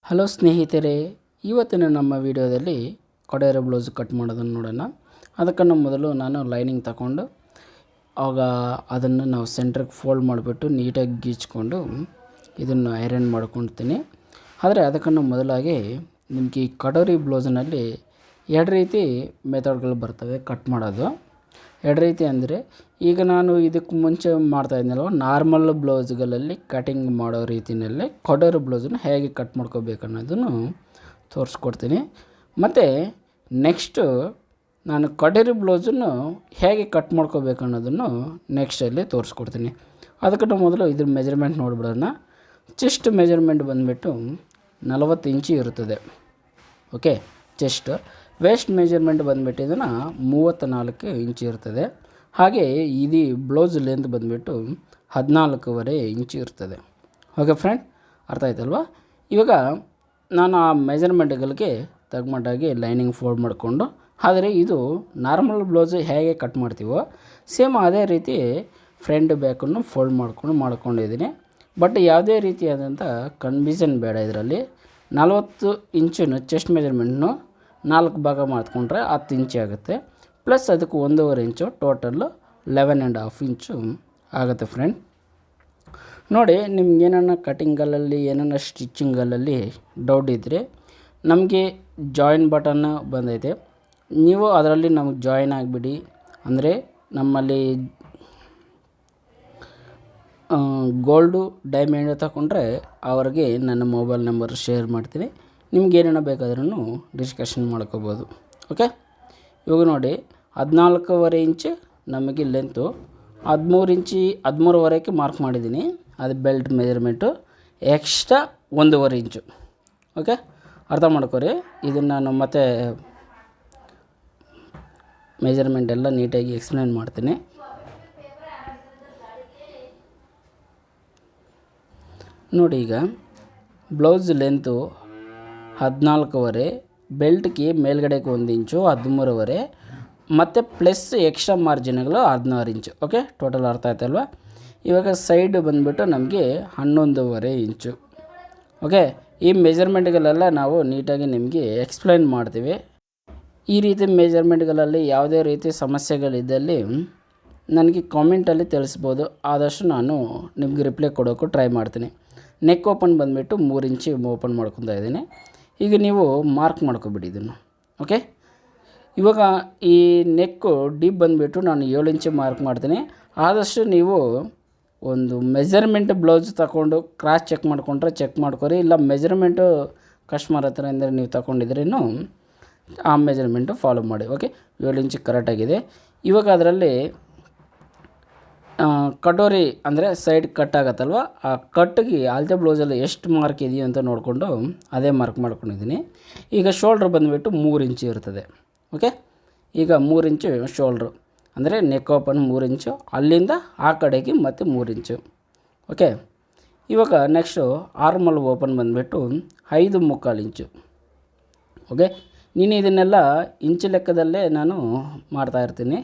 Hello ಸ್ನೇಹಿತರೆ, ಇವತ್ತಿನ ನಮ್ಮ ವಿಡಿಯೋದಲ್ಲಿ ಕೊಡೆಯರ ಬ್ಲೌಸ್ ಕಟ್ ಮಾಡೋದನ್ನು ನೋಡೋಣ. ಅದಕ್ಕನ್ನು ಮೊದಲು ನಾನು ಲೈನಿಂಗ್ ತಗೊಂಡು ಆಗ ಅದನ್ನು ನಾವು ಸೆಂಟ್ರಿಗೆ ಫೋಲ್ಡ್ ಮಾಡಿಬಿಟ್ಟು ನೀಟಾಗಿ ಗೀಚ್ಕೊಂಡು ಇದನ್ನು ಐರನ್ ಮಾಡ್ಕೊಳ್ತೀನಿ. ಆದರೆ ಅದಕ್ಕನ್ನು ಮೊದಲಾಗಿ ನಿಮಗೆ ಈ ಕಟೋರಿ ಬ್ಲೌಸ್ನಲ್ಲಿ ಎರಡು ರೀತಿ ಮೆಥಡ್ಗಳು ಬರ್ತವೆ ಕಟ್ ಮಾಡೋದು. ಎರಡು ರೀತಿ ಅಂದರೆ ಈಗ ನಾನು ಇದಕ್ಕೆ ಮುಂಚೆ ಮಾಡ್ತಾಯಿದ್ನಲ್ವ ನಾರ್ಮಲ್ ಬ್ಲೌಸ್ಗಳಲ್ಲಿ ಕಟಿಂಗ್ ಮಾಡೋ ರೀತಿಯಲ್ಲೇ ಕಟೋರಿ ಬ್ಲೌಸನ್ನು ಹೇಗೆ ಕಟ್ ಮಾಡ್ಕೋಬೇಕು ಅನ್ನೋದನ್ನು ತೋರಿಸ್ಕೊಡ್ತೀನಿ. ಮತ್ತು ನೆಕ್ಸ್ಟು ನಾನು ಕಟೋರಿ ಬ್ಲೌಸನ್ನು ಹೇಗೆ ಕಟ್ ಮಾಡ್ಕೋಬೇಕು ಅನ್ನೋದನ್ನು ನೆಕ್ಸ್ಟಲ್ಲಿ ತೋರಿಸ್ಕೊಡ್ತೀನಿ. ಅದಕ್ಕಿಂತ ಮೊದಲು ಇದ್ರ ಮೆಜರ್ಮೆಂಟ್ ನೋಡಿಬಿಡೋಣ. ಚೆಸ್ಟ್ ಮೆಜರ್ಮೆಂಟ್ ಬಂದುಬಿಟ್ಟು 40 ಇಂಚು ಇರುತ್ತದೆ. Okay, chest. ವೇಸ್ಟ್ ಮೆಜರ್ಮೆಂಟ್ ಬಂದುಬಿಟ್ಟು ಇದನ್ನು 34 ಇಂಚು ಇರ್ತದೆ. ಹಾಗೆ ಇದು ಬ್ಲೌಸ್ ಲೆಂತ್ ಬಂದುಬಿಟ್ಟು 14.5 ಇಂಚು ಇರ್ತದೆ. ಓಕೆ ಫ್ರೆಂಡ್, ಅರ್ಥ ಆಯ್ತಲ್ವ? ಇವಾಗ ನಾನು ಆ ಮೆಜರ್ಮೆಂಟ್ಗಳಿಗೆ ತಗ್ಮಟ್ಟಾಗಿ ಲೈನಿಂಗ್ ಫೋಲ್ಡ್ ಮಾಡಿಕೊಂಡು, ಆದರೆ ಇದು ನಾರ್ಮಲ್ ಬ್ಲೌಸ್ ಹೇಗೆ ಕಟ್ ಮಾಡ್ತೀವೋ ಸೇಮ್ ಅದೇ ರೀತಿ ಫ್ರಂಟ್ ಬ್ಯಾಕನ್ನು ಫೋಲ್ಡ್ ಮಾಡ್ಕೊಂಡಿದ್ದೀನಿ. ಬಟ್ ಯಾವುದೇ ರೀತಿಯಾದಂಥ ಕನ್ಫ್ಯೂಷನ್ ಬೇಡ. ಇದರಲ್ಲಿ 40 ಇಂಚನ್ನು ಚೆಸ್ಟ್ ಮೆಜರ್ಮೆಂಟ್ನು 4 ಭಾಗ ಮಾಡಿಕೊಂಡ್ರೆ 10 ಇಂಚು ಆಗುತ್ತೆ. ಪ್ಲಸ್ ಅದಕ್ಕೆ 1.5 ಇಂಚು, ಟೋಟಲ್ಲು 11.5 ಇಂಚು ಆಗುತ್ತೆ ಫ್ರೆಂಡ್. ನೋಡಿ, ನಿಮ್ಗೆ ಏನನ್ನ ಕಟಿಂಗಲ್ಲಿ ಏನನ್ನ ಸ್ಟಿಚಿಂಗಲ್ಲಿ ಡೌಟ್ ಇದ್ದರೆ ನಮಗೆ ಜಾಯಿನ್ ಬಟನ್ ಬಂದೈತೆ, ನೀವು ಅದರಲ್ಲಿ ನಮಗೆ ಜಾಯಿನ್ ಆಗಿಬಿಡಿ. ಅಂದರೆ ನಮ್ಮಲ್ಲಿ ಗೋಲ್ಡು ಡೈಮಂಡ್ ತಗೊಂಡ್ರೆ ಅವ್ರಿಗೆ ನನ್ನ ಮೊಬೈಲ್ ನಂಬರ್ ಶೇರ್ ಮಾಡ್ತೀನಿ. ನಿಮ್ಗೆ ಏನೇನು ಬೇಕಾದ್ರೂ ಡಿಸ್ಕಷನ್ ಮಾಡ್ಕೋಬೋದು. ಓಕೆ, ಇವಾಗ ನೋಡಿ 14.5 ಇಂಚು ನಮಗೆ ಲೆಂತು, 13 ಇಂಚು 13.5ಕ್ಕೆ ಮಾರ್ಕ್ ಮಾಡಿದ್ದೀನಿ. ಅದು ಬೆಲ್ಟ್ ಮೆಜರ್ಮೆಂಟು. ಎಕ್ಸ್ಟ್ರಾ 1.5 ಇಂಚು. ಓಕೆ, ಅರ್ಥ ಮಾಡ್ಕೊರಿ. ಇದನ್ನು ನಾನು ಮತ್ತೆ ಮೆಜರ್ಮೆಂಟ್ ಎಲ್ಲ ನೀಟಾಗಿ ಎಕ್ಸ್ಪ್ಲೇನ್ ಮಾಡ್ತೀನಿ. ನೋಡಿ, ಈಗ ಬ್ಲೌಸ್ ಲೆಂತು 14.5, ಬೆಲ್ಟ್ಗೆ ಮೇಲ್ಗಡೆಗೆ 1 ಇಂಚು 13.5, ಮತ್ತು ಪ್ಲಸ್ ಎಕ್ಸ್ಟ್ರಾ ಮಾರ್ಜಿನ್ಗಳು 16 ಇಂಚು. ಓಕೆ, ಟೋಟಲ್ ಅರ್ಥ ಆಯ್ತಲ್ವ? ಇವಾಗ ಸೈಡ್ ಬಂದುಬಿಟ್ಟು ನಮಗೆ 11.5 ಇಂಚು. ಓಕೆ, ಈ ಮೆಜರ್ಮೆಂಟ್ಗಳೆಲ್ಲ ನಾವು ನೀಟಾಗಿ ನಿಮಗೆ ಎಕ್ಸ್ಪ್ಲೈನ್ ಮಾಡ್ತೀವಿ. ಈ ರೀತಿ ಮೆಜರ್ಮೆಂಟ್ಗಳಲ್ಲಿ ಯಾವುದೇ ರೀತಿ ಸಮಸ್ಯೆಗಳಿದ್ದಲ್ಲಿ ನನಗೆ ಕಾಮೆಂಟಲ್ಲಿ ತಿಳಿಸ್ಬೋದು. ಆದಷ್ಟು ನಾನು ನಿಮಗೆ ರಿಪ್ಲೈ ಕೊಡೋಕ್ಕೂ ಟ್ರೈ ಮಾಡ್ತೀನಿ. ನೆಕ್ ಓಪನ್ ಬಂದುಬಿಟ್ಟು 3 ಇಂಚು ಓಪನ್ ಮಾಡ್ಕೊತಾ ಇದ್ದೀನಿ. ಈಗ ನೀವು ಮಾರ್ಕ್ ಮಾಡ್ಕೊಬಿಡಿ ಇದನ್ನು. ಓಕೆ, ಇವಾಗ ಈ ನೆಕ್ಕು ಡೀಪ್ ಬಂದುಬಿಟ್ಟು ನಾನು 7 ಇಂಚು ಮಾರ್ಕ್ ಮಾಡ್ತೀನಿ. ಆದಷ್ಟು ನೀವು ಒಂದು ಮೆಜರ್ಮೆಂಟ್ ಬ್ಲೌಸ್ ತಗೊಂಡು ಕ್ರಾಸ್ ಚೆಕ್ ಮಾಡಿಕೊಂಡ್ರೆ ಚೆಕ್ ಮಾಡ್ಕೊರಿ. ಇಲ್ಲ ಮೆಜರ್ಮೆಂಟು ಕಸ್ಟಮರ್ ಹತ್ರ ಅಂದರೆ ನೀವು ತಗೊಂಡಿದ್ರೂ ಆ ಮೆಜರ್ಮೆಂಟು ಫಾಲೋ ಮಾಡಿ. ಓಕೆ, 7 ಇಂಚು ಕರೆಕ್ಟಾಗಿದೆ. ಇವಾಗ ಅದರಲ್ಲಿ ಕಟೋರಿ ಅಂದರೆ ಸೈಡ್ ಕಟ್ ಆಗುತ್ತಲ್ವ, ಆ ಕಟ್ಟಿಗೆ ಅಳತೆ ಬ್ಲೌಸಲ್ಲಿ ಎಷ್ಟು ಮಾರ್ಕ್ ಇದೆಯೋ ಅಂತ ನೋಡಿಕೊಂಡು ಅದೇ ಮಾರ್ಕ್ ಮಾಡ್ಕೊಂಡಿದ್ದೀನಿ. ಈಗ ಶೋಲ್ಡ್ರ್ ಬಂದುಬಿಟ್ಟು 3 ಇಂಚು ಇರ್ತದೆ. ಓಕೆ, ಈಗ 3 ಇಂಚು ಶೋಲ್ಡ್ರು ಅಂದರೆ ನೆಕ್ ಓಪನ್ 3 ಇಂಚು, ಅಲ್ಲಿಂದ ಆ ಕಡೆಗೆ ಮತ್ತು 3 ಇಂಚು. ಓಕೆ, ಇವಾಗ ನೆಕ್ಸ್ಟು ಆರ್ಮಲ್ ಓಪನ್ ಬಂದುಬಿಟ್ಟು 5.25 ಇಂಚು. ಓಕೆ, ನೀನು ಇದನ್ನೆಲ್ಲ ಇಂಚು ಲೆಕ್ಕದಲ್ಲೇ ನಾನು ಮಾಡ್ತಾಯಿರ್ತೀನಿ.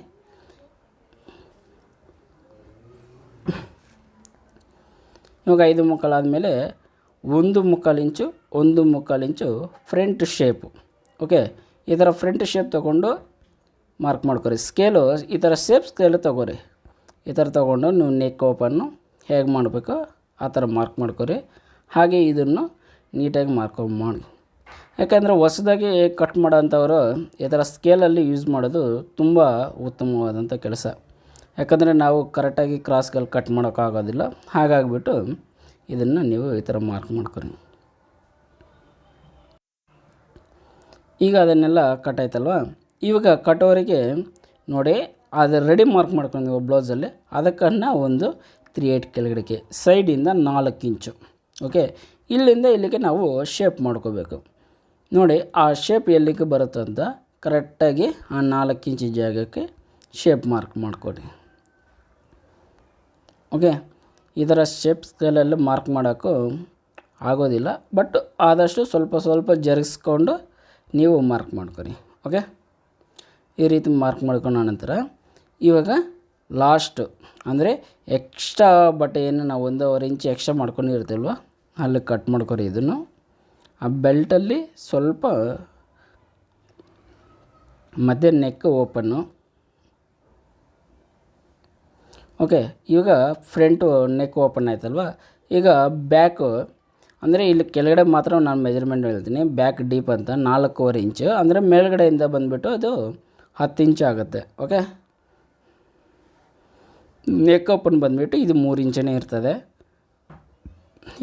ಇವಾಗ 5.25 ಆದಮೇಲೆ 1.25 ಇಂಚು 1.25 ಇಂಚು ಫ್ರಂಟ್ ಶೇಪು. ಓಕೆ, ಈ ಥರ ಫ್ರಂಟ್ ಶೇಪ್ ತೊಗೊಂಡು ಮಾರ್ಕ್ ಮಾಡ್ಕೊರಿ. ಸ್ಕೇಲು ಈ ಥರ ಶೇಪ್ ಸ್ಕೇಲು ತೊಗೊರಿ. ಈ ಥರ ತೊಗೊಂಡು ನೀವು ನೆಕ್ ಓಪನ್ನು ಹೇಗೆ ಮಾಡಬೇಕು ಆ ಥರ ಮಾರ್ಕ್ ಮಾಡ್ಕೊರಿ. ಹಾಗೆ ಇದನ್ನು ನೀಟಾಗಿ ಮಾಡಿ. ಯಾಕೆಂದರೆ ಹೊಸದಾಗಿ ಕಟ್ ಮಾಡೋಂಥವ್ರು ಈ ಥರ ಸ್ಕೇಲಲ್ಲಿ ಯೂಸ್ ಮಾಡೋದು ತುಂಬ ಉತ್ತಮವಾದಂಥ ಕೆಲಸ. ಯಾಕಂದರೆ ನಾವು ಕರೆಕ್ಟಾಗಿ ಕ್ರಾಸ್ಗಳು ಕಟ್ ಮಾಡೋಕ್ಕಾಗೋದಿಲ್ಲ. ಹಾಗಾಗಿಬಿಟ್ಟು ಇದನ್ನು ನೀವು ಈ ಥರ ಮಾರ್ಕ್ ಮಾಡ್ಕೊರಿ. ಈಗ ಅದನ್ನೆಲ್ಲ ಕಟ್ ಆಯ್ತಲ್ವ. ಇವಾಗ ಕಟೋರಿಗೆ ನೋಡಿ ಅದು ರೆಡಿ ಮಾರ್ಕ್ ಮಾಡ್ಕೊಂಡಿದ್ದೀವಿ ಬ್ಲೌಸಲ್ಲಿ. ಅದಕ್ಕನ್ನು ಒಂದು 3/8 ಕೆಳಗಡೆಗೆ ಸೈಡಿಂದ 4 ಇಂಚು. ಓಕೆ, ಇಲ್ಲಿಂದ ಇಲ್ಲಿಗೆ ನಾವು ಶೇಪ್ ಮಾಡ್ಕೋಬೇಕು. ನೋಡಿ ಆ ಶೇಪ್ ಎಲ್ಲಿಗೆ ಬರುತ್ತೆ ಅಂತ ಕರೆಕ್ಟಾಗಿ ಆ 4 ಇಂಚು ಜಾಗಕ್ಕೆ ಶೇಪ್ ಮಾರ್ಕ್ ಮಾಡ್ಕೊಡಿ. ಓಕೆ, ಈ ಥರ ಶೇಪ್ ಸ್ಕೇಲಲ್ಲಿ ಮಾರ್ಕ್ ಮಾಡೋಕ್ಕೂ ಆಗೋದಿಲ್ಲ, ಬಟ್ ಆದಷ್ಟು ಸ್ವಲ್ಪ ಜರುಗಿಸ್ಕೊಂಡು ನೀವು ಮಾರ್ಕ್ ಮಾಡ್ಕೊರಿ. ಓಕೆ, ಈ ರೀತಿ ಮಾರ್ಕ್ ಮಾಡ್ಕೊಂಡ ನಂತರ ಇವಾಗ ಲಾಸ್ಟು ಅಂದರೆ ಎಕ್ಸ್ಟ್ರಾ ಬಟ್ಟೆಯನ್ನು ನಾವು 1.5 ಇಂಚು ಎಕ್ಸ್ಟ್ರಾ ಮಾಡ್ಕೊಂಡಿರ್ತೀವಲ್ವ ಅಲ್ಲಿ ಕಟ್ ಮಾಡ್ಕೊರಿ ಇದನ್ನು. ಆ ಬೆಲ್ಟಲ್ಲಿ ಸ್ವಲ್ಪ ಮಧ್ಯೆ ನೆಕ್ ಓಪನ್ನು. ಓಕೆ, ಇವಾಗ ಫ್ರಂಟು ನೆಕ್ ಓಪನ್ ಆಯ್ತಲ್ವ. ಈಗ ಬ್ಯಾಕು ಅಂದರೆ ಇಲ್ಲಿ ಕೆಳಗಡೆ ಮಾತ್ರ ನಾನು ಮೆಜರ್ಮೆಂಟ್ ಹೇಳ್ತೀನಿ. ಬ್ಯಾಕ್ ಡೀಪ್ ಅಂತ 4.25 ಇಂಚು, ಅಂದರೆ ಮೇಲ್ಗಡೆಯಿಂದ ಬಂದುಬಿಟ್ಟು ಅದು 10 ಇಂಚು ಆಗುತ್ತೆ. ಓಕೆ, ನೆಕ್ ಓಪನ್ ಬಂದುಬಿಟ್ಟು ಇದು 3 ಇಂಚನೇ ಇರ್ತದೆ.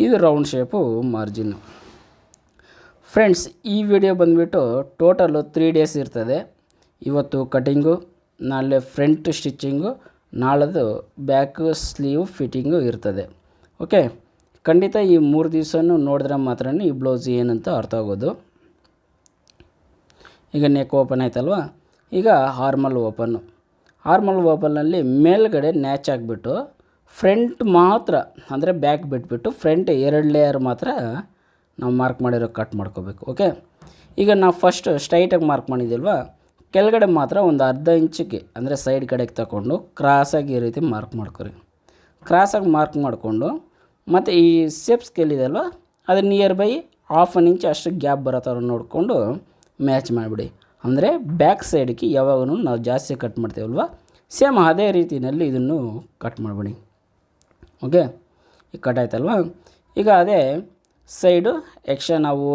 ಇದು ರೌಂಡ್ ಶೇಪು ಮಾರ್ಜಿನ್ನು. ಫ್ರೆಂಡ್ಸ್, ಈ ವಿಡಿಯೋ ಬಂದುಬಿಟ್ಟು ಟೋಟಲು 3 ಡೇಸ್ ಇರ್ತದೆ. ಇವತ್ತು ಕಟಿಂಗು, ನಾಳೆ ಫ್ರಂಟ್ ಸ್ಟಿಚ್ಚಿಂಗು, ನಾಳೆದು ಬ್ಯಾಕ್ ಸ್ಲೀವ್ ಫಿಟ್ಟಿಂಗು ಇರ್ತದೆ. ಓಕೆ, ಖಂಡಿತ ಈ 3 ದಿವಸನೂ ನೋಡಿದ್ರೆ ಮಾತ್ರ ಈ ಬ್ಲೌಸ್ ಏನಂತ ಅರ್ಥ ಆಗೋದು. ಈಗ ನೆಕ್ ಓಪನ್ ಆಯ್ತಲ್ವ. ಈಗ ಆರ್ಮಲ್ ಓಪನ್ನಲ್ಲಿ ಮೇಲ್ಗಡೆ ನ್ಯಾಚ್ ಆಗಿಬಿಟ್ಟು ಫ್ರಂಟ್ ಮಾತ್ರ, ಅಂದರೆ ಬ್ಯಾಕ್ ಬಿಟ್ಬಿಟ್ಟು ಫ್ರಂಟ್ 2 ಲೇಯರ್ ಮಾತ್ರ ನಾವು ಮಾರ್ಕ್ ಮಾಡಿರೋ ಕಟ್ ಮಾಡ್ಕೋಬೇಕು. ಓಕೆ, ಈಗ ನಾವು ಫಸ್ಟ್ ಸ್ಟ್ರೈಟಾಗಿ ಮಾರ್ಕ್ ಮಾಡಿದ್ದಿಲ್ವ, ಕೆಳಗಡೆ ಮಾತ್ರ ಒಂದು ಅರ್ಧ ಇಂಚಿಗೆ, ಅಂದರೆ ಸೈಡ್ ಕಡೆಗೆ ತಗೊಂಡು ಕ್ರಾಸಾಗಿ ಈ ರೀತಿ ಮಾರ್ಕ್ ಮಾಡ್ಕೊರಿ. ಕ್ರಾಸಾಗಿ ಮಾರ್ಕ್ ಮಾಡಿಕೊಂಡು ಮತ್ತು ಈ ಶೇಪ್ ಸ್ಕೇಲ್ ಇದೆ ಅಲ್ವ, ಅದು ನಿಯರ್ ಬೈ 1/2 ಇಂಚ್ ಅಷ್ಟು ಗ್ಯಾಪ್ ಬರೋ ಥರ ನೋಡಿಕೊಂಡು ಮ್ಯಾಚ್ ಮಾಡಿಬಿಡಿ. ಅಂದರೆ ಬ್ಯಾಕ್ ಸೈಡ್ಗೆ ಯಾವಾಗೂ ನಾವು ಜಾಸ್ತಿ ಕಟ್ ಮಾಡ್ತೇವಲ್ವ, ಸೇಮ್ ಅದೇ ರೀತಿಯಲ್ಲಿ ಇದನ್ನು ಕಟ್ ಮಾಡಿಬಿಡಿ. ಓಕೆ, ಈಗ ಕಟ್ ಆಯ್ತಲ್ವ. ಈಗ ಅದೇ ಸೈಡು ಎಕ್ಸ್ಟ್ರಾ ನಾವು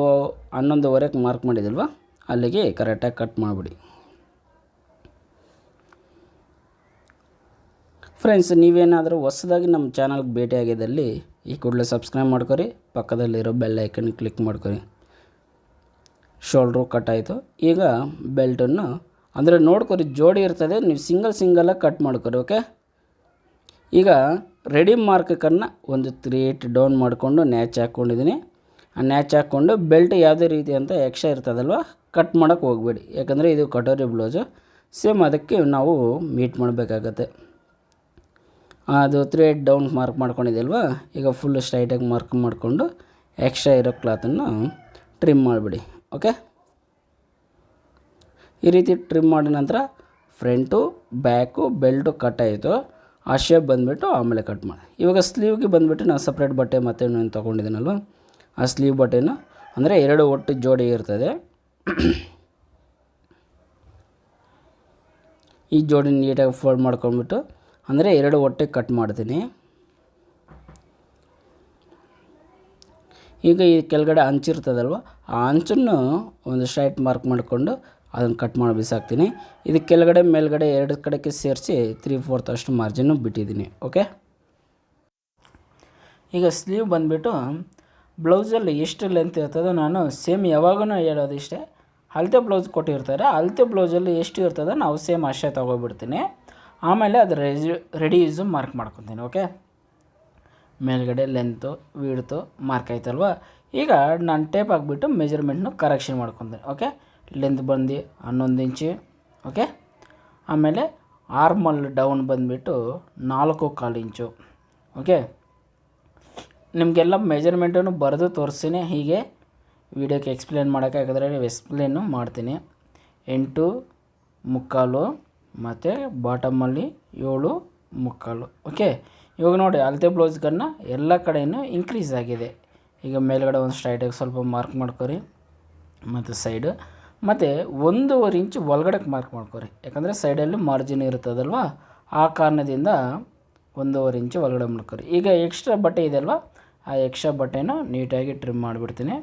11.25 ಮಾರ್ಕ್ ಮಾಡಿದಿಲ್ವ, ಅಲ್ಲಿಗೆ ಕರೆಕ್ಟಾಗಿ ಕಟ್ ಮಾಡಿಬಿಡಿ. ಫ್ರೆಂಡ್ಸ್, ನೀವೇನಾದರೂ ಹೊಸದಾಗಿ ನಮ್ಮ ಚಾನಲ್ಗೆ ಭೇಟಿಯಾಗಿದ್ದಲ್ಲಿ ಈ ಕೂಡಲೇ ಸಬ್ಸ್ಕ್ರೈಬ್ ಮಾಡ್ಕೊರಿ, ಪಕ್ಕದಲ್ಲಿರೋ ಬೆಲ್ ಐಕನ್ ಕ್ಲಿಕ್ ಮಾಡ್ಕೊರಿ. ಶೋಲ್ಡ್ರು ಕಟ್ ಆಯಿತು. ಈಗ ಬೆಲ್ಟನ್ನು ಅಂದರೆ ನೋಡ್ಕೊರಿ, ಜೋಡಿ ಇರ್ತದೆ, ನೀವು ಸಿಂಗಲಾಗಿ ಕಟ್ ಮಾಡ್ಕೊರಿ. ಓಕೆ, ಈಗ ರೆಡಿ ಮಾರ್ಕನ್ನು ಒಂದು 3/8 ಡೌನ್ ಮಾಡಿಕೊಂಡು ನ್ಯಾಚ್ ಹಾಕ್ಕೊಂಡಿದ್ದೀನಿ. ಆ ನ್ಯಾಚ್ ಹಾಕ್ಕೊಂಡು ಬೆಲ್ಟ್ ಯಾವುದೇ ರೀತಿ ಅಂತ ಎಕ್ಸ್ಟ್ರಾ ಇರ್ತದಲ್ವ ಕಟ್ ಮಾಡೋಕ್ಕೆ ಹೋಗಬೇಡಿ, ಯಾಕಂದರೆ ಇದು ಕಟೋರಿ ಬ್ಲೌಸು. ಸೇಮ್ ಅದಕ್ಕೆ ನಾವು ಮೀಟ್ ಮಾಡಬೇಕಾಗತ್ತೆ. ಅದು 3/8 ಡೌನ್ ಮಾರ್ಕ್ ಮಾಡ್ಕೊಂಡಿದ್ದಲ್ವ, ಈಗ ಫುಲ್ ಸ್ಟ್ರೈಟಾಗಿ ಮಾರ್ಕ್ ಮಾಡಿಕೊಂಡು ಎಕ್ಸ್ಟ್ರಾ ಇರೋ ಕ್ಲಾತನ್ನು ಟ್ರಿಮ್ ಮಾಡಿಬಿಡಿ. ಓಕೆ, ಈ ರೀತಿ ಟ್ರಿಮ್ ಮಾಡಿದ ನಂತರ ಫ್ರಂಟು ಬ್ಯಾಕು ಬೆಲ್ಟು ಕಟ್ ಆಯಿತು. ಆ ಶೇಪ್ ಬಂದುಬಿಟ್ಟು ಆಮೇಲೆ ಕಟ್ ಮಾಡಿ. ಇವಾಗ ಸ್ಲೀವ್ಗೆ ಬಂದುಬಿಟ್ಟು ನಾನು ಸಪ್ರೇಟ್ ಬಟ್ಟೆ ಮತ್ತೆ ನಾನು ತೊಗೊಂಡಿದ್ದೀನಲ್ವ, ಆ ಸ್ಲೀವ್ ಬಟ್ಟೆನ ಅಂದರೆ 2 ಒಟ್ಟು ಜೋಡಿ ಇರ್ತದೆ. ಈ ಜೋಡಿ ನೀಟಾಗಿ ಫೋಲ್ಡ್ ಮಾಡ್ಕೊಂಡ್ಬಿಟ್ಟು ಅಂದರೆ 2 ಒಟ್ಟಿಗೆ ಕಟ್ ಮಾಡ್ತೀನಿ. ಈಗ ಈ ಕೆಳಗಡೆ ಅಂಚಿರ್ತದಲ್ವ, ಆ ಅಂಚನ್ನು ಒಂದು ಸ್ಟ್ರೈಟ್ ಮಾರ್ಕ್ ಮಾಡಿಕೊಂಡು ಅದನ್ನು ಕಟ್ ಮಾಡಿ ಬಿಸಾಕ್ತೀನಿ. ಇದು ಕೆಳಗಡೆ ಮೇಲ್ಗಡೆ 2 ಕಡೆಗೆ ಸೇರಿಸಿ 3/4 ಅಷ್ಟು ಮಾರ್ಜಿನ್ನು ಬಿಟ್ಟಿದ್ದೀನಿ. ಓಕೆ, ಈಗ ಸ್ಲೀವ್ ಬಂದುಬಿಟ್ಟು ಬ್ಲೌಸಲ್ಲಿ ಎಷ್ಟು ಲೆಂತ್ ಇರ್ತದೋ ನಾನು ಸೇಮ್ ಯಾವಾಗೂ ಹೇಳೋದು ಇಷ್ಟೇ, ಅಳತೆ ಬ್ಲೌಸ್ ಕೊಟ್ಟಿರ್ತಾರೆ, ಅಳತೆ ಬ್ಲೌಸಲ್ಲಿ ಎಷ್ಟು ಇರ್ತದೋ ನಾವು ಸೇಮ್ ಅಷ್ಟೇ ತೊಗೊಬಿಡ್ತೀನಿ. ಆಮೇಲೆ ಅದು ರೆಡಿ ಯೂಸು ಮಾರ್ಕ್ ಮಾಡ್ಕೊತೀನಿ. ಓಕೆ, ಮೇಲ್ಗಡೆ ಲೆಂತು ವಿಡ್ತು ಮಾರ್ಕ್ ಆಯ್ತಲ್ವ. ಈಗ ನಾನು ಟೇಪ್ ಹಾಕ್ಬಿಟ್ಟು ಮೆಜರ್ಮೆಂಟ್ನು ಕರೆಕ್ಷನ್ ಮಾಡ್ಕೊತೀನಿ. ಓಕೆ, ಲೆಂತ್ ಬಂದು 11 ಇಂಚು. ಓಕೆ, ಆಮೇಲೆ ಆರ್ಮಲ್ ಡೌನ್ ಬಂದುಬಿಟ್ಟು 4.25 ಇಂಚು. ಓಕೆ, ನಿಮಗೆಲ್ಲ ಮೆಜರ್ಮೆಂಟನ್ನು ಬರೆದು ತೋರಿಸ್ತೀನಿ. ಹೀಗೆ ವಿಡಿಯೋಕ್ಕೆ ಎಕ್ಸ್ಪ್ಲೇನ್ ಮಾಡೋಕ್ಕೆ ಯಾಕಂದರೆ ಎಕ್ಸ್ಪ್ಲೇನು ಮಾಡ್ತೀನಿ. 8.25 ಮತ್ತು ಬಾಟಮಲ್ಲಿ 7.25. ಓಕೆ, ಇವಾಗ ನೋಡಿ ಅಳತೆ ಬ್ಲೌಸ್ಗನ್ನು ಎಲ್ಲ ಕಡೆಯೂ ಇನ್ಕ್ರೀಸ್ ಆಗಿದೆ. ಈಗ ಮೇಲ್ಗಡೆ ಒಂದು ಸ್ಟ್ರೈಟಾಗಿ ಸ್ವಲ್ಪ ಮಾರ್ಕ್ ಮಾಡ್ಕೊರಿ, ಮತ್ತು ಸೈಡು ಮತ್ತು 1.25 ಇಂಚು ಒಳಗಡೆಗೆ ಮಾರ್ಕ್ ಮಾಡ್ಕೊರಿ, ಯಾಕಂದರೆ ಸೈಡಲ್ಲಿ ಮಾರ್ಜಿನ್ ಇರ್ತದಲ್ವ, ಆ ಕಾರಣದಿಂದ 1.25 ಇಂಚು ಒಳಗಡೆ ಮಾಡ್ಕೊರಿ. ಈಗ ಎಕ್ಸ್ಟ್ರಾ ಬಟ್ಟೆ ಇದೆ ಅಲ್ವ, ಆ ಎಕ್ಸ್ಟ್ರಾ ಬಟ್ಟೆನ ನೀಟಾಗಿ ಟ್ರಿಮ್ ಮಾಡಿಬಿಡ್ತೀನಿ.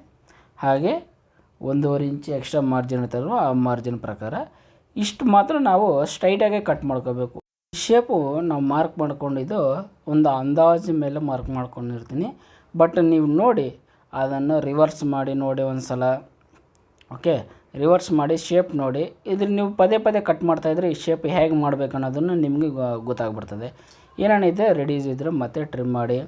ಹಾಗೆ 1.25 ಇಂಚು ಎಕ್ಸ್ಟ್ರಾ ಮಾರ್ಜಿನ್ ಇರ್ತದಲ್ವ, ಆ ಮಾರ್ಜಿನ್ ಪ್ರಕಾರ ಇಷ್ಟು ಮಾತ್ರ ನಾವು ಸ್ಟ್ರೈಟಾಗೆ ಕಟ್ ಮಾಡ್ಕೋಬೇಕು. ಶೇಪು ನಾವು ಮಾರ್ಕ್ ಮಾಡ್ಕೊಂಡಿದ್ದು ಒಂದು ಅಂದಾಜು ಮೇಲೆ ಮಾರ್ಕ್ ಮಾಡ್ಕೊಂಡಿರ್ತೀನಿ. ಬಟ್ ನೀವು ನೋಡಿ ಅದನ್ನು ರಿವರ್ಸ್ ಮಾಡಿ ನೋಡಿ ಒಂದು ಸಲ. ಓಕೆ, ರಿವರ್ಸ್ ಮಾಡಿ ಶೇಪ್ ನೋಡಿ. ಇದ್ರ ನೀವು ಪದೇ ಕಟ್ ಮಾಡ್ತಾಯಿದ್ರೆ ಈ ಶೇಪ್ ಹೇಗೆ ಮಾಡಬೇಕು ಅನ್ನೋದನ್ನು ನಿಮಗೆ ಗೊತ್ತಾಗ್ಬಿಡ್ತದೆ. ಏನೇನಿದೆ ರೆಡೀಸ್ ಇದ್ದರೆ ಮತ್ತೆ ಟ್ರಿಮ್ ಮಾಡಿ,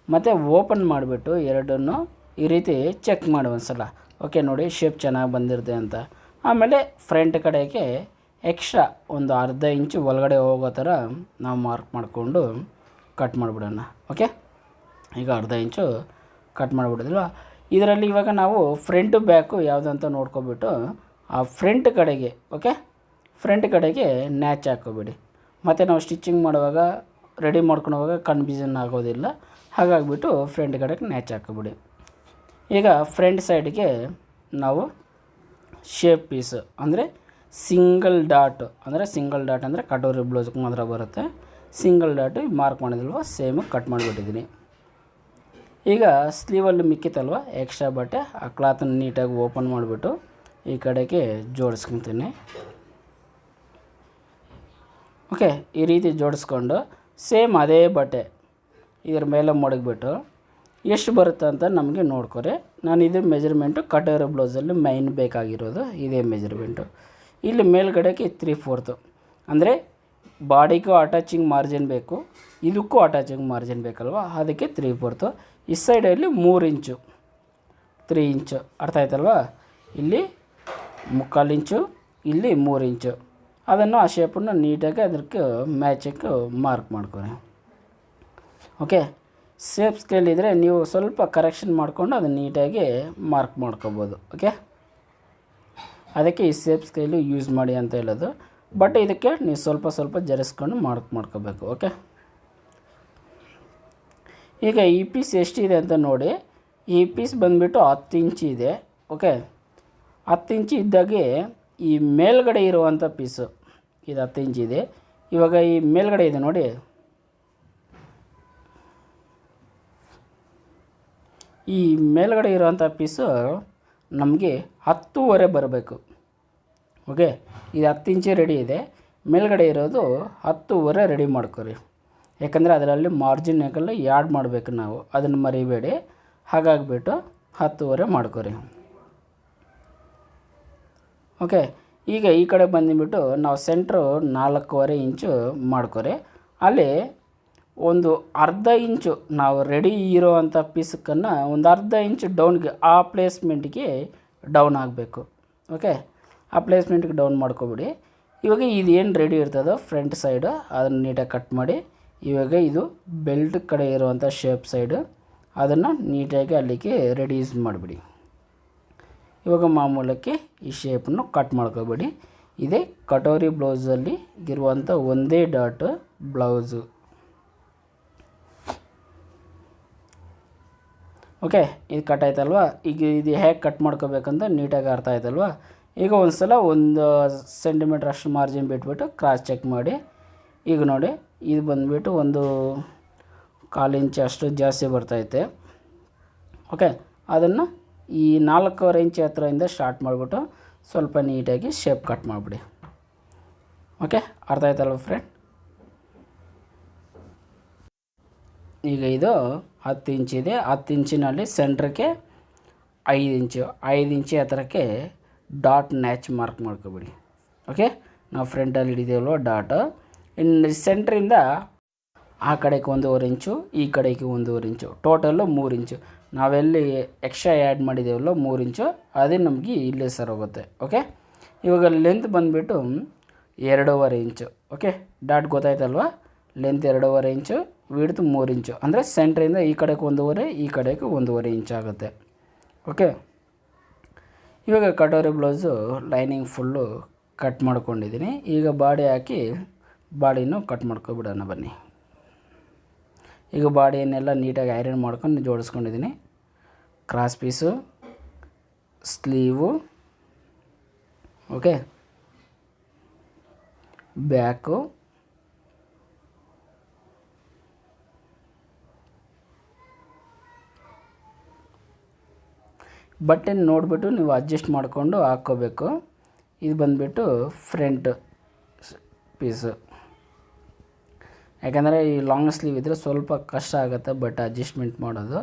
ಮತ್ತು ಓಪನ್ ಮಾಡಿಬಿಟ್ಟು ಎರಡನ್ನು ಈ ರೀತಿ ಚೆಕ್ ಮಾಡಿ ಒಂದು ಸಲ. ಓಕೆ, ನೋಡಿ ಶೇಪ್ ಚೆನ್ನಾಗಿ ಬಂದಿರುತ್ತೆ ಅಂತ. ಆಮೇಲೆ ಫ್ರಂಟ್ ಕಡೆಗೆ ಎಕ್ಸ್ಟ್ರಾ ಒಂದು ಅರ್ಧ ಇಂಚು ಒಳಗಡೆ ಹೋಗೋ ಥರ ನಾವು ಮಾರ್ಕ್ ಮಾಡಿಕೊಂಡು ಕಟ್ ಮಾಡಿಬಿಡೋಣ. ಓಕೆ, ಈಗ ಅರ್ಧ ಇಂಚು ಕಟ್ ಮಾಡಿಬಿಡೋದಿಲ್ವ. ಇದರಲ್ಲಿ ಇವಾಗ ನಾವು ಫ್ರಂಟು ಬ್ಯಾಕು ಯಾವುದಂತ ನೋಡ್ಕೊಬಿಟ್ಟು ಆ ಫ್ರಂಟ್ ಕಡೆಗೆ, ಓಕೆ, ಫ್ರಂಟ್ ಕಡೆಗೆ ನ್ಯಾಚ್ ಹಾಕ್ಕೊಬಿಡಿ. ಮತ್ತು ನಾವು ಸ್ಟಿಚಿಂಗ್ ಮಾಡುವಾಗ ರೆಡಿ ಮಾಡ್ಕೊಳುವಾಗ ಕನ್ಫ್ಯೂಷನ್ ಆಗೋದಿಲ್ಲ. ಹಾಗಾಗಿಬಿಟ್ಟು ಫ್ರಂಟ್ ಕಡೆಗೆ ನ್ಯಾಚ್ ಹಾಕ್ಕೊಬಿಡಿ. ಈಗ ಫ್ರಂಟ್ ಸೈಡ್ಗೆ ನಾವು ಶೇಪ್ ಪೀಸ್ ಅಂದರೆ ಸಿಂಗಲ್ ಡಾಟ್ ಅಂದರೆ ಕಟೋರಿ ಬ್ಲೌಸ್ಗೆ ಮಾತ್ರ ಬರುತ್ತೆ. ಸಿಂಗಲ್ ಡಾಟ್ ಮಾರ್ಕ್ ಮಾಡಿದಲ್ವ ಸೇಮ್ ಕಟ್ ಮಾಡಿಬಿಟ್ಟಿದ್ದೀನಿ. ಈಗ ಸ್ಲೀವಲ್ಲಿ ಮಿಕ್ಕಿತ್ತಲ್ವ ಎಕ್ಸ್ಟ್ರಾ ಬಟ್ಟೆ, ಆ ಕ್ಲಾತನ್ನು ನೀಟಾಗಿ ಓಪನ್ ಮಾಡಿಬಿಟ್ಟು ಈ ಕಡೆಗೆ ಜೋಡಿಸ್ಕೊತೀನಿ. ಓಕೆ, ಈ ರೀತಿ ಜೋಡಿಸ್ಕೊಂಡು ಸೇಮ್ ಅದೇ ಬಟ್ಟೆ ಇದ್ರ ಮೇಲೆ ಮಡಗಿಬಿಟ್ಟು ಎಷ್ಟು ಬರುತ್ತೆ ಅಂತ ನಮಗೆ ನೋಡ್ಕೊರಿ. ನಾನು ಇದು ಮೆಜರ್ಮೆಂಟು ಕಟೋರಿ ಬ್ಲೌಸಲ್ಲಿ ಮೈನ್ ಬೇಕಾಗಿರೋದು ಇದೇ ಮೆಜರ್ಮೆಂಟು. ಇಲ್ಲಿ ಮೇಲ್ಗಡೆಗೆ 3/4 ಅಂದರೆ ಬಾಡಿಗೂ ಅಟ್ಯಾಚಿಂಗ್ ಮಾರ್ಜಿನ್ ಬೇಕು, ಇದಕ್ಕೂ ಅಟ್ಯಾಚಿಂಗ್ ಮಾರ್ಜಿನ್ ಬೇಕಲ್ವ, ಅದಕ್ಕೆ 3/4. ಈ ಸೈಡಲ್ಲಿ 3 ಇಂಚು 3 ಇಂಚು ಅರ್ಥ ಆಯ್ತಲ್ವ. ಇಲ್ಲಿ 3/4 ಇಂಚು, ಇಲ್ಲಿ 3 ಇಂಚು. ಅದನ್ನು ಆ ಶೇಪನ್ನು ನೀಟಾಗಿ ಅದಕ್ಕೆ ಮ್ಯಾಚಿಗೆ ಮಾರ್ಕ್ ಮಾಡ್ಕೊಳ್ಳಿ. ಓಕೆ, ಸೇಫ್ ಸ್ಕೇಲ್ ಇದ್ದರೆ ನೀವು ಸ್ವಲ್ಪ ಕರೆಕ್ಷನ್ ಮಾಡಿಕೊಂಡು ಅದನ್ನು ನೀಟಾಗಿ ಮಾರ್ಕ್ ಮಾಡ್ಕೋಬೋದು. ಓಕೆ, ಅದಕ್ಕೆ ಈ ಸೇಫ್ ಸ್ಕೇಲು ಯೂಸ್ ಮಾಡಿ ಅಂತ ಹೇಳೋದು. ಬಟ್ ಇದಕ್ಕೆ ನೀವು ಸ್ವಲ್ಪ ಜರಿಸ್ಕೊಂಡು ಮಾರ್ಕ್ ಮಾಡ್ಕೋಬೇಕು. ಓಕೆ, ಈಗ ಈ ಪೀಸ್ ಎಷ್ಟಿದೆ ಅಂತ ನೋಡಿ. ಈ ಪೀಸ್ ಬಂದುಬಿಟ್ಟು 10 ಇಂಚು ಇದೆ. ಓಕೆ, 10 ಇಂಚು ಇದ್ದಾಗೆ ಈ ಮೇಲ್ಗಡೆ ಇರುವಂಥ ಪೀಸು ಇದು 10 ಇಂಚು ಇದೆ. ಇವಾಗ ಈ ಮೇಲ್ಗಡೆ ಇದೆ ನೋಡಿ, ಈ ಮೇಲ್ಗಡೆ ಇರುವಂಥ ಪೀಸು ನಮಗೆ 10.5 ಬರಬೇಕು. ಓಕೆ, ಇದು 10 ಇಂಚು ರೆಡಿ ಇದೆ, ಮೇಲ್ಗಡೆ ಇರೋದು 10.5 ರೆಡಿ ಮಾಡ್ಕೊರಿ. ಯಾಕಂದರೆ ಅದರಲ್ಲಿ ಮಾರ್ಜಿನ್ ಯಾಕಲ್ಲ ಆ್ಯಡ್ ಮಾಡಬೇಕು ನಾವು, ಅದನ್ನು ಮರಿಬೇಡಿ. ಹಾಗಾಗಿಬಿಟ್ಟು 10.5 ಮಾಡ್ಕೊರಿ. ಓಕೆ, ಈಗ ಈ ಕಡೆ ಬಂದುಬಿಟ್ಟು ನಾವು ಸೆಂಟ್ರು 4.5 ಇಂಚು ಮಾಡ್ಕೊರಿ. ಅಲ್ಲಿ ಒಂದು ಅರ್ಧ ಇಂಚು ನಾವು ರೆಡಿ ಇರೋ ಅಂಥ ಪೀಸಕ್ಕನ್ನು ಒಂದು ಅರ್ಧ ಇಂಚು ಡೌನ್ಗೆ ಆ ಪ್ಲೇಸ್ಮೆಂಟ್ಗೆ ಡೌನ್ ಆಗಬೇಕು. ಓಕೆ, ಆ ಪ್ಲೇಸ್ಮೆಂಟ್ಗೆ ಡೌನ್ ಮಾಡ್ಕೊಬಿಡಿ. ಇವಾಗ ಇದು ಏನು ರೆಡಿ ಇರ್ತದೋ ಫ್ರಂಟ್ ಸೈಡು ಅದನ್ನು ನೀಟಾಗಿ ಕಟ್ ಮಾಡಿ. ಇವಾಗ ಇದು ಬೆಲ್ಟ್ ಕಡೆ ಇರುವಂಥ ಶೇಪ್ ಸೈಡು ಅದನ್ನು ನೀಟಾಗಿ ಅಲ್ಲಿಗೆ ರೆಡಿ ಯೂಸ್ ಮಾಡಿಬಿಡಿ. ಇವಾಗ ಮಾಮೂಲಕ್ಕೆ ಈ ಶೇಪನ್ನು ಕಟ್ ಮಾಡ್ಕೊಬೇಡಿ. ಇದೇ ಕಟೋರಿ ಬ್ಲೌಸಲ್ಲಿ ಇರುವಂಥ ಒಂದೇ ಡಾಟ್ ಬ್ಲೌಸು. ಓಕೆ, ಇದು ಕಟ್ ಆಯ್ತಲ್ವ. ಈಗ ಇದು ಹೇಗೆ ಕಟ್ ಮಾಡ್ಕೋಬೇಕಂತ ನೀಟಾಗಿ ಅರ್ಥ ಆಯ್ತಲ್ವ. ಈಗ ಒಂದು ಸಲ 1 ಸೆಂಟಿಮೀಟ್ರ್ ಅಷ್ಟು ಮಾರ್ಜಿನ್ ಬಿಟ್ಬಿಟ್ಟು ಕ್ರಾಸ್ ಚೆಕ್ ಮಾಡಿ. ಈಗ ನೋಡಿ, ಇದು ಬಂದುಬಿಟ್ಟು 1/4 ಇಂಚ್ ಅಷ್ಟು ಜಾಸ್ತಿ ಬರ್ತೈತೆ. ಓಕೆ, ಅದನ್ನು ಈ 4.5 ಇಂಚ್ ಹತ್ರದಿಂದ ಸ್ಟಾರ್ಟ್ ಮಾಡಿಬಿಟ್ಟು ಸ್ವಲ್ಪ ನೀಟಾಗಿ ಶೇಪ್ ಕಟ್ ಮಾಡಿಬಿಡಿ. ಓಕೆ, ಅರ್ಥ ಆಯ್ತಲ್ವ ಫ್ರೆಂಡ್. ಈಗ ಇದು 10 ಇಂಚಿದೆ. 10 ಇಂಚಿನಲ್ಲಿ ಸೆಂಟ್ರಿಗೆ 5 ಇಂಚು ಹತ್ರಕ್ಕೆ ಡಾಟ್ ನ್ಯಾಚ್ ಮಾರ್ಕ್ ಮಾಡ್ಕೊಬಿಡಿ. ಓಕೆ, ನಾವು ಫ್ರಂಟಲ್ಲಿ ಹಿಡಿದೇವಲ್ವ ಡಾಟ್, ಇನ್ನು ಸೆಂಟ್ರಿಂದ ಆ ಕಡೆಗೆ 1.5 ಇಂಚು, ಈ ಕಡೆಗೆ 1.5 ಇಂಚು, ಟೋಟಲ್ಲು 3 ಇಂಚು. ನಾವೆಲ್ಲಿ ಎಕ್ಸ್ಟ್ರಾ ಆ್ಯಡ್ ಮಾಡಿದ್ದೇವಲ್ಲ 3 ಇಂಚು, ಅದೇ ನಮಗೆ ಇಲ್ಲೇ ಸರ್ ಹೋಗುತ್ತೆ. ಓಕೆ, ಇವಾಗ ಲೆಂತ್ ಬಂದುಬಿಟ್ಟು 2.5 ಇಂಚು. ಓಕೆ, ಡಾಟ್ ಗೊತ್ತಾಯ್ತಲ್ವ. Length 2.5 inch, width 3 inch. ಅಂದರೆ ಸೆಂಟ್ರಿಂದ ಈ ಕಡೆಗೆ 1.5, ಈ ಕಡೆಗೆ 1.5 ಇಂಚು ಆಗುತ್ತೆ. ಓಕೆ, ಇವಾಗ katori blouse lining full cut ಮಾಡ್ಕೊಂಡಿದ್ದೀನಿ. ಈಗ ಬಾಡಿ ಹಾಕಿ ಬಾಡಿನೂ ಕಟ್ ಮಾಡ್ಕೊಬಿಡೋಣ ಬನ್ನಿ. ಈಗ ಬಾಡಿಯನ್ನೆಲ್ಲ ನೀಟಾಗಿ ಐರನ್ ಮಾಡ್ಕೊಂಡು ಜೋಡಿಸ್ಕೊಂಡಿದ್ದೀನಿ. Cross piece, sleeve, okay, back, ಬಟ್ಟೆ ನೋಡಿಬಿಟ್ಟು ನೀವು ಅಡ್ಜಸ್ಟ್ ಮಾಡಿಕೊಂಡು ಹಾಕ್ಕೋಬೇಕು. ಇದು ಬಂದುಬಿಟ್ಟು ಫ್ರಂಟ್ ಪೀಸು. ಯಾಕಂದರೆ ಈ ಲಾಂಗ್ ಸ್ಲೀವ್ ಇದ್ದರೆ ಸ್ವಲ್ಪ ಕಷ್ಟ ಆಗುತ್ತೆ ಬಟ್ಟೆ ಅಡ್ಜಸ್ಟ್ಮೆಂಟ್ ಮಾಡೋದು.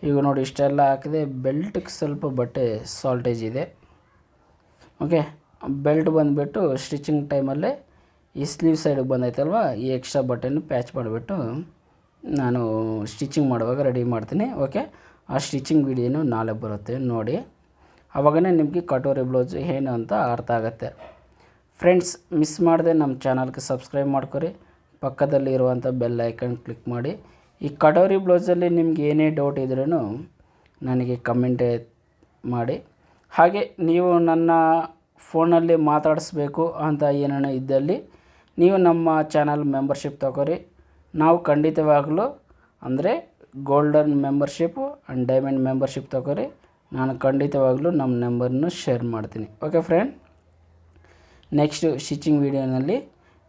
ಈಗ ನೋಡಿ ಇಷ್ಟೆಲ್ಲ ಹಾಕಿದೆ. ಬೆಲ್ಟಿಗೆ ಸ್ವಲ್ಪ ಬಟ್ಟೆ ಸಾಲ್ಟೇಜ್ ಇದೆ. ಓಕೆ, ಬೆಲ್ಟ್ ಬಂದುಬಿಟ್ಟು ಸ್ಟಿಚಿಂಗ್ ಟೈಮಲ್ಲೇ ಈ ಸ್ಲೀವ್ ಸೈಡಿಗೆ ಬಂದೈತಲ್ವ, ಈ ಎಕ್ಸ್ಟ್ರಾ ಬಟ್ಟೆನ ಪ್ಯಾಚ್ ಮಾಡಿಬಿಟ್ಟು ನಾನು ಸ್ಟಿಚಿಂಗ್ ಮಾಡುವಾಗ ರೆಡಿ ಮಾಡ್ತೀನಿ. ಓಕೆ, ಆ ಸ್ಟಿಚಿಂಗ್ ವಿಡಿಯೋನು ನಾಳೆ ಬರುತ್ತೆ ನೋಡಿ. ಆವಾಗನೇ ನಿಮಗೆ ಕಟೋರಿ ಬ್ಲೌಸ್ ಏನು ಅಂತ ಅರ್ಥ ಆಗುತ್ತೆ. ಫ್ರೆಂಡ್ಸ್, ಮಿಸ್ ಮಾಡದೆ ನಮ್ಮ ಚಾನಲ್ಗೆ ಸಬ್ಸ್ಕ್ರೈಬ್ ಮಾಡ್ಕೊರಿ. ಪಕ್ಕದಲ್ಲಿ ಇರುವಂಥ ಬೆಲ್ ಐಕನ್ ಕ್ಲಿಕ್ ಮಾಡಿ. ಈ ಕಟೋರಿ ಬ್ಲೌಸಲ್ಲಿ ನಿಮ್ಗೆ ಏನೇ ಡೌಟ್ ಇದ್ರೂ ನನಗೆ ಕಮೆಂಟ್ ಮಾಡಿ. ಹಾಗೆ ನೀವು ನನ್ನ ಫೋನಲ್ಲಿ ಮಾತಾಡಿಸ್ಬೇಕು ಅಂತ ಏನೇನೋ ಇದ್ದಲ್ಲಿ ನೀವು ನಮ್ಮ ಚಾನಲ್ ಮೆಂಬರ್ಶಿಪ್ ತಗೋರಿ. ನಾವು ಖಂಡಿತವಾಗಲೂ ಅಂದರೆ golden membership and diamond membership ತಗೋರಿ. ನಾನು ಖಂಡಿತವಾಗ್ಲೂ ನಮ್ಮ ನಂಬರನ್ನು ಶೇರ್ ಮಾಡ್ತೀನಿ. ಓಕೆ ಫ್ರೆಂಡ್, ನೆಕ್ಸ್ಟು ಸ್ಟಿಚಿಂಗ್ ವೀಡಿಯೋನಲ್ಲಿ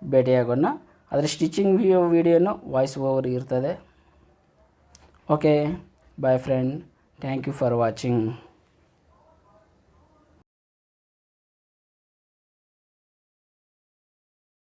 ಭೇಟಿಯಾಗೋಣ. ಆದರೆ ಸ್ಟಿಚಿಂಗ್ ವೀಡಿಯೋನು ವಾಯ್ಸ್ ಓವರ್ ಇರ್ತದೆ. Okay, bye friend, thank you for watching.